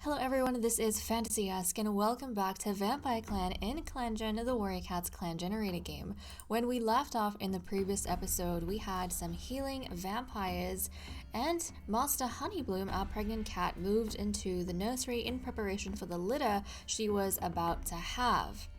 Hello everyone, this is Fantasy-esque and welcome back to Vampyre Clan in ClanGen, the Warrior Cats clan generator game. When we left off in the previous episode, we had some healing vampires and Master Honeybloom, our pregnant cat, moved into the nursery in preparation for the litter she was about to have.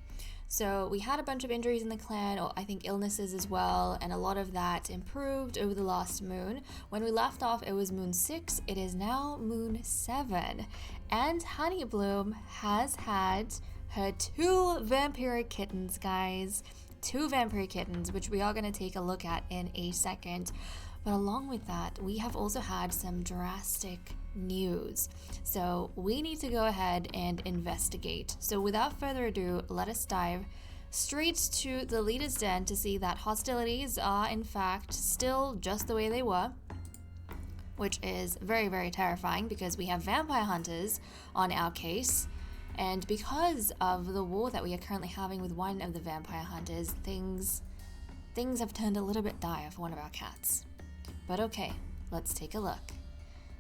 So we had a bunch of injuries in the clan, or I think illnesses as well, and a lot of that improved over the last moon. When we left off, it was moon 6, it is now moon 7. And Honeybloom has had her 2 vampire kittens, guys. 2 vampire kittens, which we are going to take a look at in a second. But along with that, we have also had some drastic news. So we need to go ahead and investigate. So without further ado, let us dive straight to the leader's den to see that hostilities are in fact still just the way they were, which is very, very terrifying because we have vampire hunters on our case. And because of the war that we are currently having with one of the vampire hunters, things have turned a little bit dire for one of our cats. But okay, let's take a look.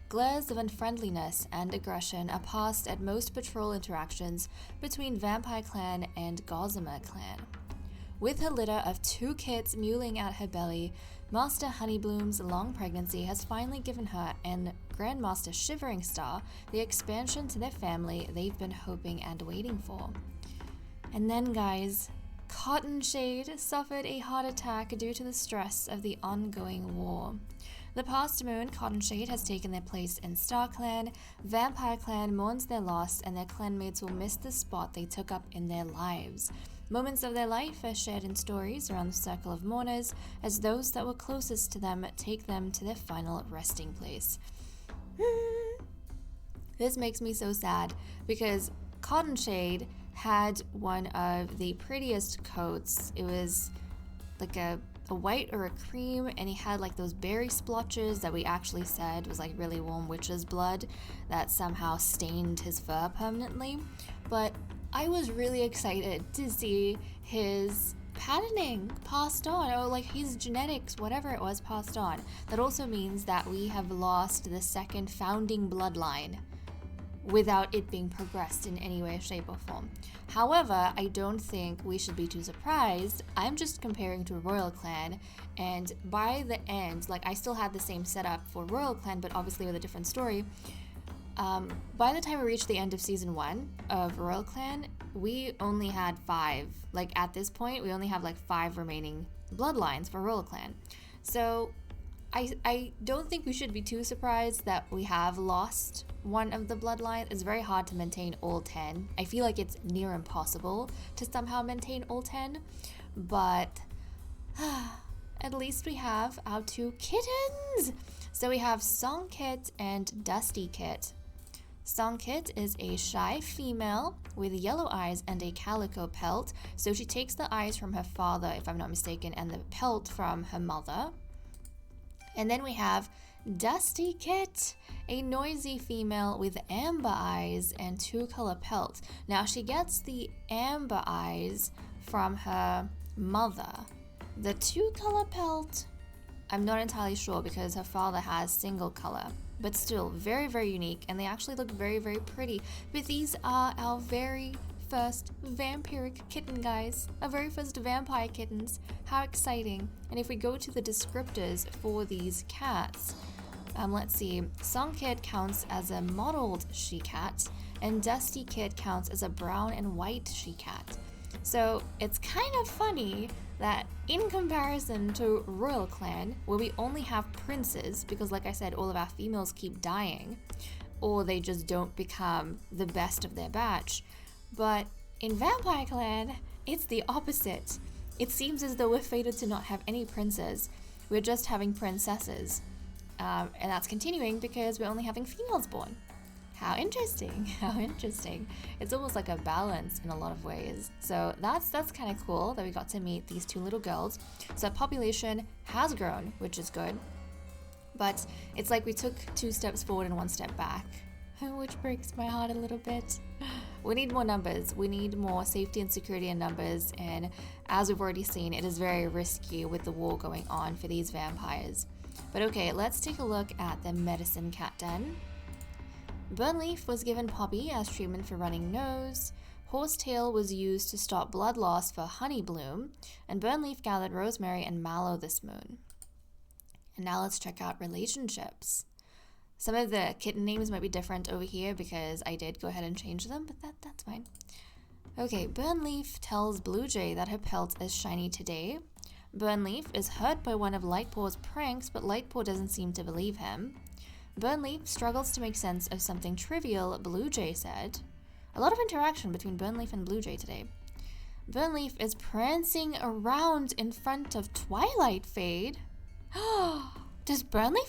Glares of unfriendliness and aggression are passed at most patrol interactions between Vampyre Clan and Gossamer Clan. With her litter of 2 kits mewling at her belly, Master Honeybloom's long pregnancy has finally given her and Grandmaster Shivering Star the expansion to their family they've been hoping and waiting for. And then guys, Cottonshade suffered a heart attack due to the stress of the ongoing war. The past moon, Cottonshade has taken their place in Star Clan. Vampyre Clan mourns their loss, and their clanmates will miss the spot they took up in their lives. Moments of their life are shared in stories around the circle of mourners, as those that were closest to them take them to their final resting place. This makes me so sad, because Cottonshade had one of the prettiest coats. It was like a white or a cream, and he had like those berry splotches that we actually said was like really warm witch's blood that somehow stained his fur permanently. But I was really excited to see his patterning passed on, or like his genetics, whatever it was, passed on. That also means that we have lost the second founding bloodline without it being progressed in any way, shape, or form. However, I don't think we should be too surprised. I'm just comparing to Royal Clan, and by the end, like I still had the same setup for Royal Clan, but obviously with a different story. By the time we reached the end of season 1 of Royal Clan, we only had 5. Like at this point, we only have like 5 remaining bloodlines for Royal Clan. So I don't think we should be too surprised that we have lost one of the bloodlines. It's very hard to maintain all 10. I feel like it's near impossible to somehow maintain all 10, but at least we have our 2 kittens. So we have Songkit and Dusty Kit. Songkit is a shy female with yellow eyes and a calico pelt. So she takes the eyes from her father, if I'm not mistaken, and the pelt from her mother. And then we have Dusty Kit, a noisy female with amber eyes and 2-color pelt. Now she gets the amber eyes from her mother. The 2-color pelt, I'm not entirely sure because her father has single color, but still very, very unique, and they actually look very, very pretty. But these are our very first vampiric kitten, guys. Our very first vampire kittens. How exciting. And if we go to the descriptors for these cats, let's see. Songkit counts as a mottled she-cat, and Dusty Kit counts as a brown and white she-cat. So it's kind of funny that in comparison to Royal Clan, where we only have princes, because like I said, all of our females keep dying, or they just don't become the best of their batch. But in Vampyre Clan, it's the opposite. It seems as though we're fated to not have any princes. We're just having princesses. And that's continuing because we're only having females born. How interesting, how interesting. It's almost like a balance in a lot of ways. So that's kind of cool that we got to meet these 2 little girls. So population has grown, which is good. But it's like we took 2 steps forward and 1 step back, which breaks my heart a little bit. We need more numbers. We need more safety and security in numbers, and as we've already seen, it is very risky with the war going on for these vampires. But okay, let's take a look at the medicine cat den. Burnleaf was given Poppy as treatment for running nose. Horsetail was used to stop blood loss for Honeybloom, and Burnleaf gathered rosemary and mallow this moon. And now let's check out relationships. Some of the kitten names might be different over here because I did go ahead and change them, but that's fine. Okay, Burnleaf tells Bluejay that her pelt is shiny today. Burnleaf is hurt by one of Lightpaw's pranks, but Lightpaw doesn't seem to believe him. Burnleaf struggles to make sense of something trivial Bluejay said. A lot of interaction between Burnleaf and Bluejay today. Burnleaf is prancing around in front of Twilight Fade. Does Burnleaf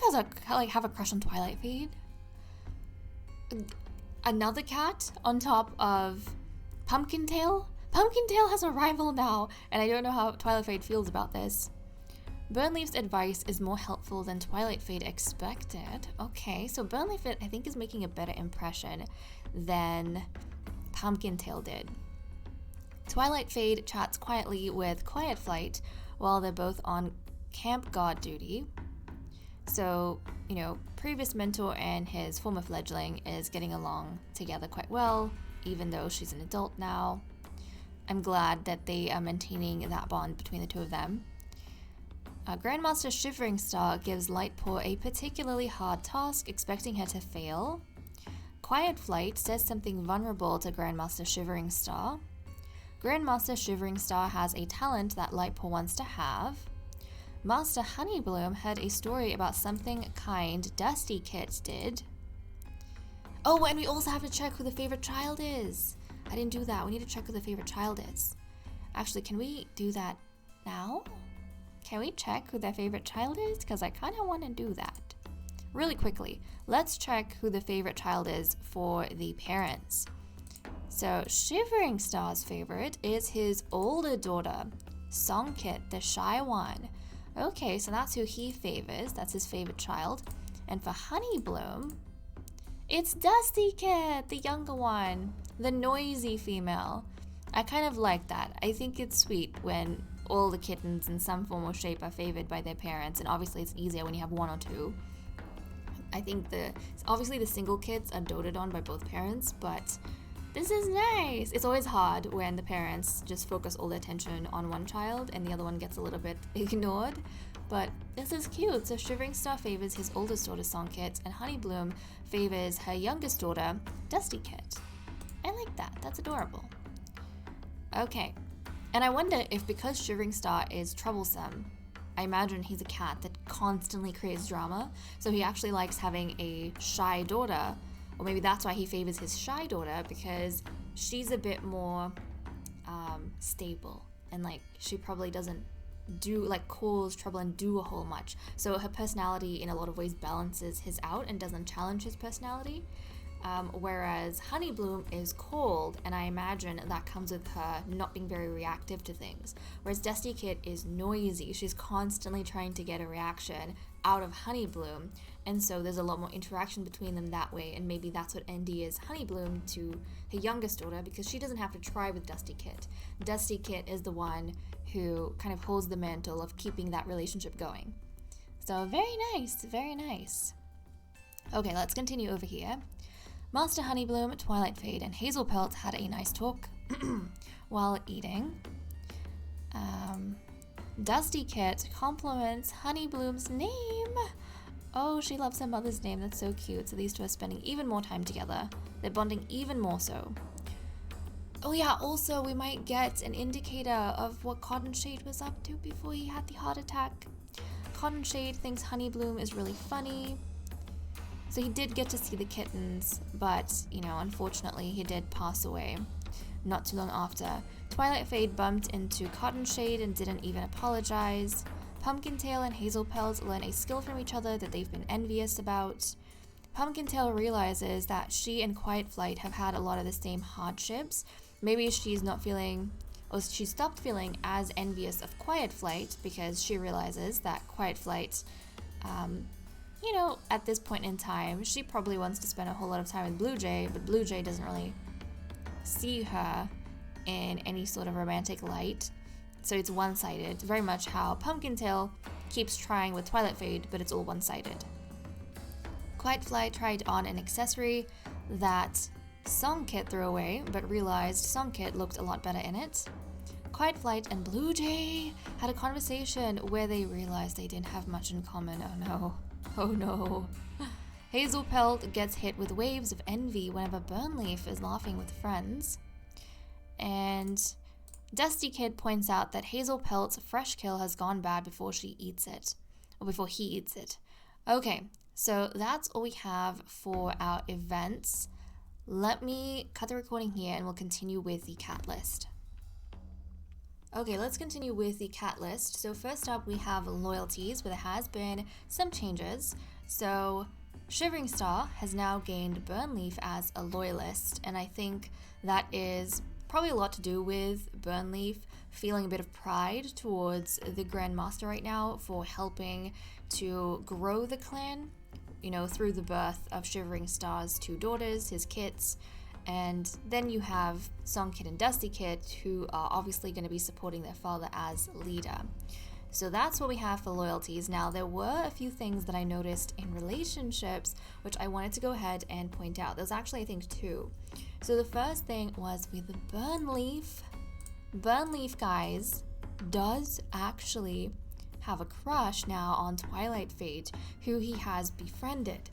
have a crush on Twilight Fade? Another cat on top of Pumpkintail? Pumpkintail has a rival now, and I don't know how Twilight Fade feels about this. Burnleaf's advice is more helpful than Twilight Fade expected. Okay, so Burnleaf, I think, is making a better impression than Pumpkintail did. Twilight Fade chats quietly with Quiet Flight while they're both on camp guard duty. So, previous mentor and his former fledgling is getting along together quite well, even though she's an adult now. I'm glad that they are maintaining that bond between the two of them. Grandmaster Shivering Star gives Lightpaw a particularly hard task, expecting her to fail. Quiet Flight says something vulnerable to Grandmaster Shivering Star. Grandmaster Shivering Star has a talent that Lightpaw wants to have. Master Honeybloom heard a story about something kind Dusty Kit did. Oh, and we also have to check who the favorite child is. I didn't do that. We need to check who the favorite child is. Actually, can we do that now? Can we check who their favorite child is? Because I kind of want to do that. Really quickly, let's check who the favorite child is for the parents. So, Shivering Star's favorite is his older daughter, Songkit, the shy one. Okay, so that's who he favors. That's his favorite child. And for Honeybloom, it's Dusty Kit, the younger one, the noisy female. I kind of like that. I think it's sweet when all the kittens in some form or shape are favored by their parents, and obviously it's easier when you have one or two. I think obviously the single kids are doted on by both parents, but this is nice. It's always hard when the parents just focus all their attention on one child and the other one gets a little bit ignored. But this is cute. So Shivering Star favors his oldest daughter, Songkit, and Honeybloom favors her youngest daughter, Dusty Kit. I like that. That's adorable. Okay. And I wonder if because Shivering Star is troublesome, I imagine he's a cat that constantly creates drama, so he actually likes having a shy daughter, or maybe that's why he favors his shy daughter, because she's a bit more stable, and she probably doesn't cause trouble and do a whole much. So her personality in a lot of ways balances his out and doesn't challenge his personality. Whereas Honeybloom is cold, and I imagine that comes with her not being very reactive to things. Whereas Dusty Kit is noisy. She's constantly trying to get a reaction out of Honeybloom, and so there's a lot more interaction between them that way, and maybe that's what endears Honeybloom to her youngest daughter, because she doesn't have to try with Dusty Kit. Dusty Kit is the one who kind of holds the mantle of keeping that relationship going. So very nice, very nice. Okay, let's continue over here. Master Honeybloom, Twilight Fade, and Hazelpelt had a nice talk while eating. Dusty Kit compliments Honeybloom's name. Oh, she loves her mother's name. That's so cute. So these two are spending even more time together. They're bonding even more so. Oh yeah, also we might get an indicator of what Cottonshade was up to before he had the heart attack. Cottonshade thinks Honeybloom is really funny. So he did get to see the kittens, but, unfortunately he did pass away not too long after. Twilight Fade bumped into Cottonshade and didn't even apologize. Pumpkintail and Hazelpelt learn a skill from each other that they've been envious about. Pumpkintail realizes that she and Quiet Flight have had a lot of the same hardships. Maybe she's not feeling, or she stopped feeling as envious of Quiet Flight because she realizes that Quiet Flight, at this point in time, she probably wants to spend a whole lot of time with Bluejay, but Bluejay doesn't really see her in any sort of romantic light. So it's one-sided, very much how Pumpkintail keeps trying with Twilight Fade, but it's all one-sided. Quiet Flight tried on an accessory that Songkit threw away, but realized Songkit looked a lot better in it. Quiet Flight and Blue Jay had a conversation where they realized they didn't have much in common. Oh no. Oh no. Hazel Pelt gets hit with waves of envy whenever Burnleaf is laughing with friends. And Dusty Kid points out that Hazel Pelt's fresh kill has gone bad before she eats it. Or before he eats it. Okay, so that's all we have for our events. Let me cut the recording here and we'll continue with the cat list. Okay, let's continue with the cat list. So first up we have loyalties, where there has been some changes. So Shivering Star has now gained Burnleaf as a loyalist, and I think that is probably a lot to do with Burnleaf feeling a bit of pride towards the Grand Master right now for helping to grow the clan, you know, through the birth of Shivering Star's two daughters, his kits. And then you have Songkit and Dusty Kid, who are obviously going to be supporting their father as leader. So that's what we have for loyalties. Now, there were a few things that I noticed in relationships, which I wanted to go ahead and point out. There's actually, I think, two. So the first thing was with Burnleaf. Burnleaf, guys, does actually have a crush now on Twilight Fade, who he has befriended.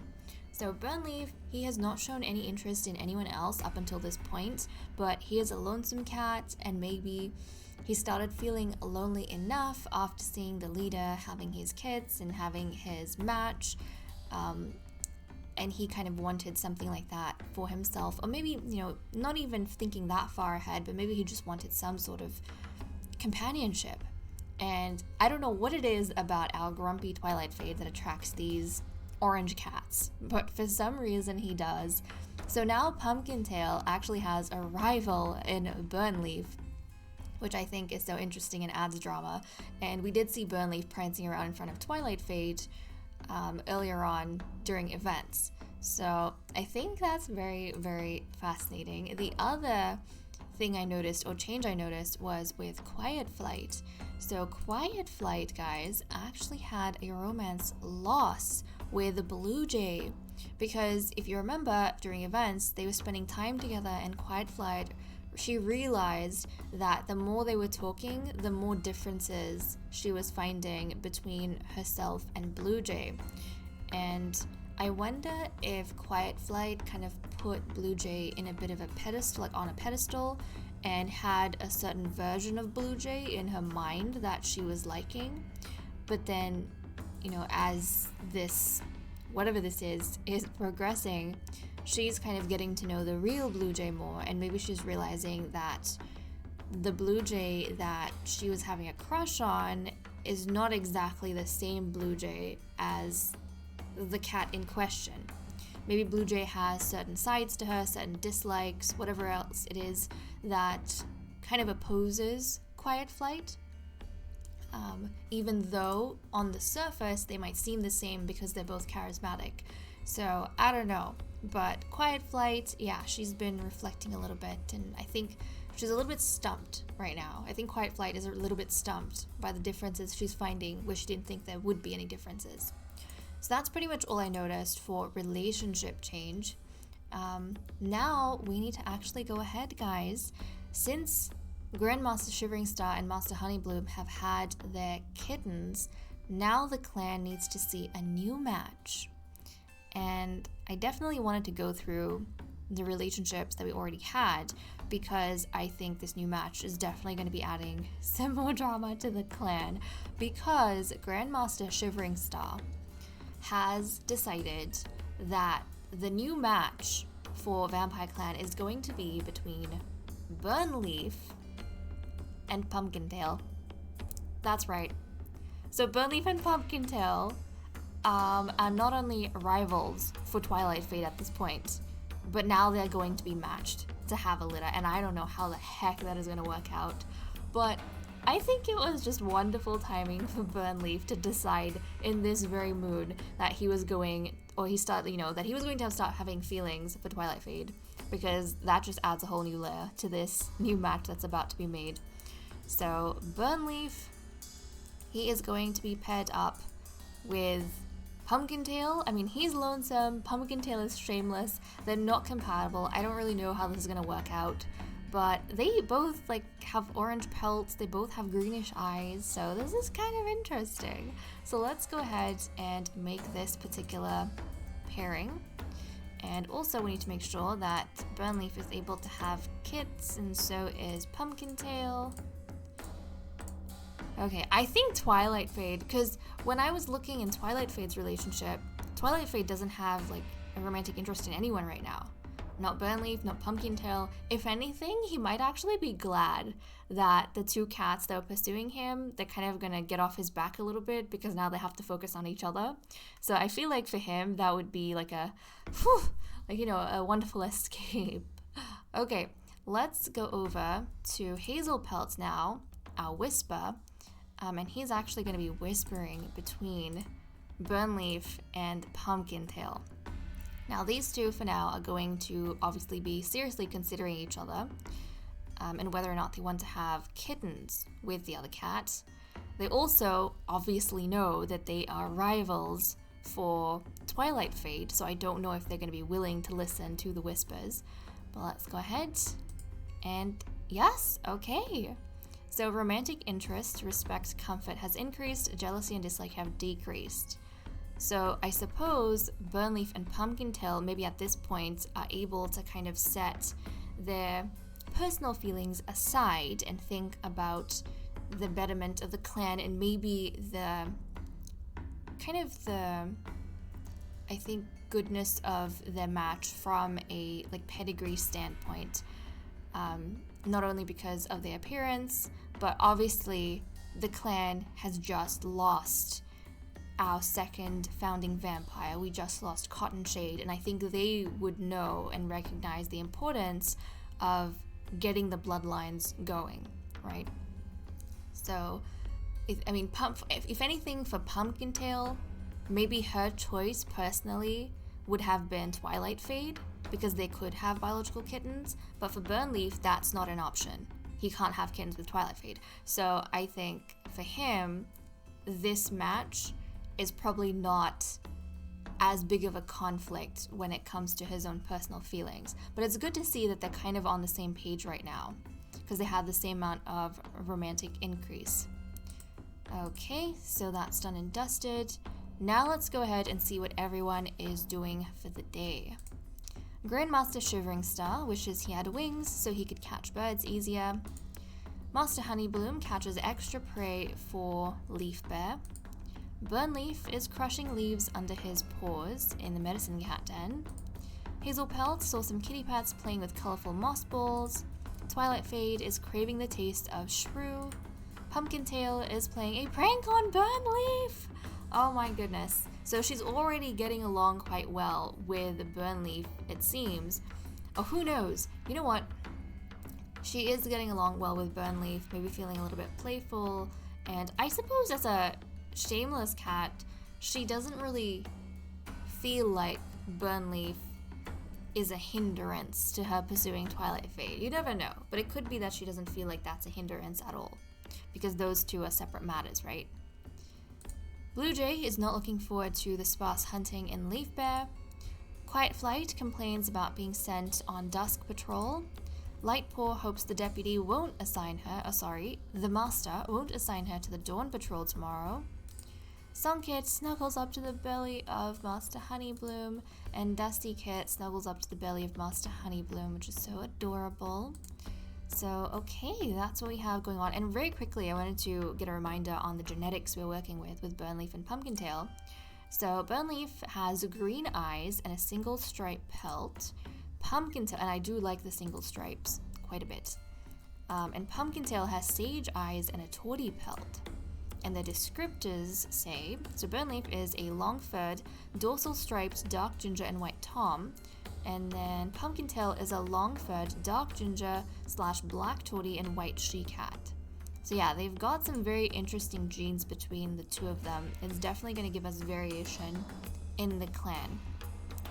So Burnleaf, he has not shown any interest in anyone else up until this point, but he is a lonesome cat, and maybe he started feeling lonely enough after seeing the leader having his kids and having his match, and he kind of wanted something like that for himself. Or maybe, you know, not even thinking that far ahead, but maybe he just wanted some sort of companionship. And I don't know what it is about our grumpy Twilight Fade that attracts these orange cats, but for some reason he does. So now Pumpkintail actually has a rival in Burnleaf, which I think is so interesting and adds drama. And we did see Burnleaf prancing around in front of Twilight Fade earlier on during events. So I think that's very, very fascinating. The other thing I noticed, or change I noticed, was with Quiet Flight. So Quiet Flight, guys, actually had a romance loss with Blue Jay, because if you remember, during events they were spending time together, and Quiet Flight, she realized that the more they were talking, the more differences she was finding between herself and Blue Jay. And I wonder if Quiet Flight kind of put Blue Jay in a bit of a pedestal, like on a pedestal, and had a certain version of Blue Jay in her mind that she was liking. But then, you know, as this, whatever this is progressing, she's kind of getting to know the real Blue Jay more, and maybe she's realizing that the Blue Jay that she was having a crush on is not exactly the same Blue Jay as the cat in question. Maybe Blue Jay has certain sides to her, certain dislikes, whatever else it is that kind of opposes Quiet Flight. Even though on the surface they might seem the same because they're both charismatic. So I don't know, but Quiet Flight, yeah, she's been reflecting a little bit, and I think she's a little bit stumped right now. I think Quiet Flight is a little bit stumped by the differences she's finding where she didn't think there would be any differences. So that's pretty much all I noticed for relationship change. Now we need to actually go ahead, guys. Since Grandmaster Shivering Star and Master Honeybloom have had their kittens, now the clan needs to see a new match. And I definitely wanted to go through the relationships that we already had, because I think this new match is definitely going to be adding some more drama to the clan, because Grandmaster Shivering Star has decided that the new match for Vampire Clan is going to be between Burnleaf and Pumpkintail. That's right. So Burnleaf and Pumpkintail are not only rivals for Twilight Fade at this point, but now they're going to be matched to have a litter, and I don't know how the heck that is going to work out, but I think it was just wonderful timing for Burnleaf to decide in this very mood that he was going, or that he was going to start having feelings for Twilight Fade, because that just adds a whole new layer to this new match that's about to be made. So Burnleaf, he is going to be paired up with Pumpkintail, I mean, he's lonesome. Pumpkintail is shameless. They're not compatible. I don't really know how this is gonna work out. But they both like have orange pelts. They both have greenish eyes. So this is kind of interesting. So let's go ahead and make this particular pairing. And also we need to make sure that Burnleaf is able to have kits, and so is Pumpkintail. Okay, I think Twilight Fade, because when I was looking in Twilight Fade's relationship, Twilight Fade doesn't have like a romantic interest in anyone right now. Not Burnleaf, not Pumpkintail. If anything, he might actually be glad that the two cats that were pursuing him, they're kind of gonna get off his back a little bit because now they have to focus on each other. So I feel like for him, that would be like a, whew, like, you know, a wonderful escape. Okay, let's go over to Hazel Pelt now, our Whisper. And he's actually going to be whispering between Burnleaf and Pumpkintail. Now these two for now are going to obviously be seriously considering each other and whether or not they want to have kittens with the other cat. They also obviously know that they are rivals for Twilight Fade, so I don't know if they're going to be willing to listen to the whispers. But let's go ahead and yes, okay. So romantic interest, respect, comfort has increased, jealousy and dislike have decreased. So I suppose Burnleaf and Pumpkintail maybe at this point are able to kind of set their personal feelings aside and think about the betterment of the clan and maybe the kind of the, I think, goodness of their match from a like pedigree standpoint. Not only because of their appearance, but obviously the clan has just lost our second founding vampire. We just lost Cottonshade, and I think they would know and recognize the importance of getting the bloodlines going, right? So, if anything for Pumpkintail, maybe her choice personally would have been Twilight Fade, because they could have biological kittens, but for Burnleaf, that's not an option. He can't have kittens with Twilight Fade. So I think for him, this match is probably not as big of a conflict when it comes to his own personal feelings. But it's good to see that they're kind of on the same page right now, because they have the same amount of romantic increase. Okay, so that's done and dusted. Now let's go ahead and see what everyone is doing for the day. Grandmaster Shivering Star wishes he had wings so he could catch birds easier. Master Honeybloom catches extra prey for Leaf Bear. Burnleaf is crushing leaves under his paws in the medicine cat den. Hazel Pelt saw some kitty pats playing with colorful moss balls. Twilight Fade is craving the taste of shrew. Pumpkintail is playing a prank on Burnleaf. Oh my goodness. So she's already getting along quite well with Burnleaf, it seems. Oh, who knows? You know what? She is getting along well with Burnleaf, maybe feeling a little bit playful. And I suppose as a shameless cat, she doesn't really feel like Burnleaf is a hindrance to her pursuing Twilight Fade. You never know, but it could be that she doesn't feel like that's a hindrance at all, because those two are separate matters, right? Blue Jay is not looking forward to the sparse hunting in Leaf Bear. Quiet Flight complains about being sent on dusk patrol. Lightpaw hopes the deputy won't assign her, the master won't assign her to the dawn patrol tomorrow. Songkit snuggles up to the belly of Master Honeybloom, and Dusty Kit snuggles up to the belly of Master Honeybloom, which is so adorable. So, okay, that's what we have going on. And very quickly, I wanted to get a reminder on the genetics we're working with Burnleaf and Pumpkintail. So, Burnleaf has green eyes and a single stripe pelt. Pumpkintail, and I do like the single stripes quite a bit. And Pumpkintail has sage eyes and a tawny pelt. And the descriptors say, so Burnleaf is a long-furred, dorsal striped dark ginger and white tom. And then Pumpkintail is a long-furred dark ginger / black tawny and white she-cat. So yeah, they've got some very interesting genes between the two of them. It's definitely going to give us variation in the clan.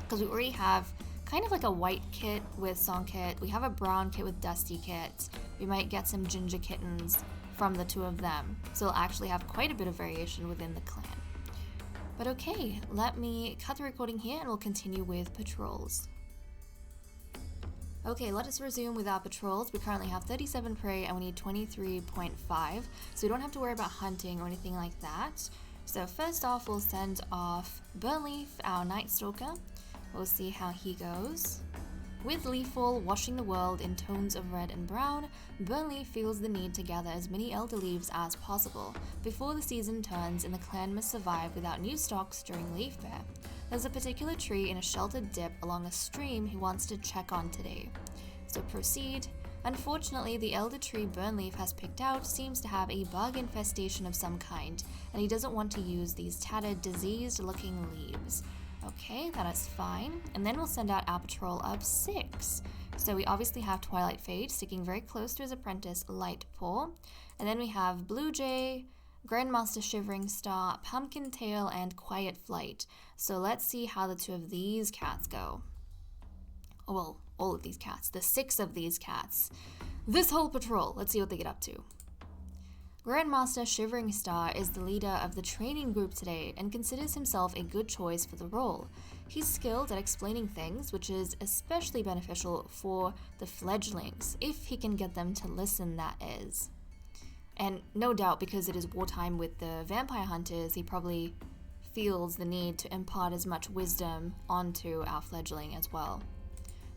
Because we already have kind of like a white kit with Songkit. We have a brown kit with Dusty Kit. We might get some ginger kittens from the two of them. So we'll actually have quite a bit of variation within the clan. But okay, let me cut the recording here and we'll continue with patrols. Okay, let us resume with our patrols. We currently have 37 prey and we need 23.5, so we don't have to worry about hunting or anything like that. So first off, we'll send off Burnleaf, our Nightstalker. We'll see how he goes. With Leaffall washing the world in tones of red and brown, Burnleaf feels the need to gather as many elder leaves as possible before the season turns and the clan must survive without new stocks during Leaf Fair. There's a particular tree in a sheltered dip along a stream he wants to check on today. So proceed. Unfortunately, the elder tree Burnleaf has picked out seems to have a bug infestation of some kind, and he doesn't want to use these tattered, diseased-looking leaves. Okay, that is fine. And then we'll send out our patrol of 6. So we obviously have Twilight Fade sticking very close to his apprentice, Lightpaw. And then we have Blue Jay, Grandmaster Shivering Star, Pumpkin Tail, and Quiet Flight. So let's see how the 2 of these cats go. Oh, well, all of these cats. The 6 of these cats. This whole patrol. Let's see what they get up to. Grandmaster Shivering Star is the leader of the training group today and considers himself a good choice for the role. He's skilled at explaining things, which is especially beneficial for the Fledgelings, if he can get them to listen, that is. And no doubt, because it is wartime with the vampire hunters, he probably feels the need to impart as much wisdom onto our fledgling as well.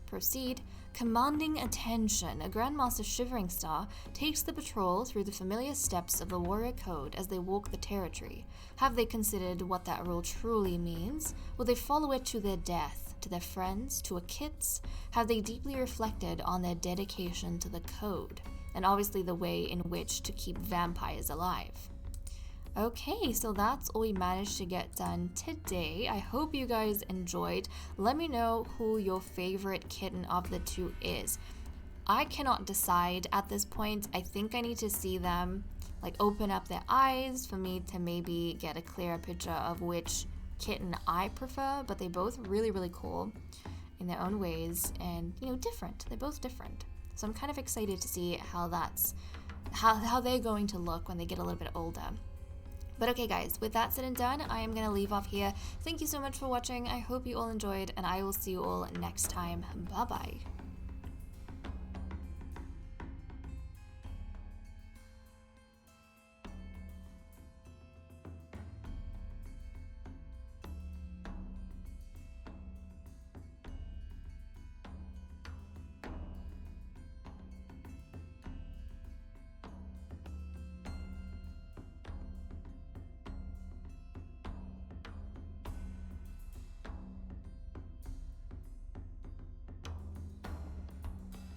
Proceed. Commanding attention, a Grandmaster Shivering Star takes the patrol through the familiar steps of the warrior code as they walk the territory. Have they considered what that rule truly means? Will they follow it to their death, to their friends, to a kits? Have they deeply reflected on their dedication to the code, and obviously the way in which to keep vampires alive? Okay, so that's all we managed to get done today. I hope you guys enjoyed. Let me know who your favorite kitten of the 2 is. I cannot decide at this point. I think I need to see them like open up their eyes for me to maybe get a clearer picture of which kitten I prefer, but they both really, really cool in their own ways and, you know, different. They're both different. So I'm kind of excited to see how they're going to look when they get a little bit older. But okay guys, with that said and done, I am going to leave off here. Thank you so much for watching. I hope you all enjoyed, and I will see you all next time. Bye bye.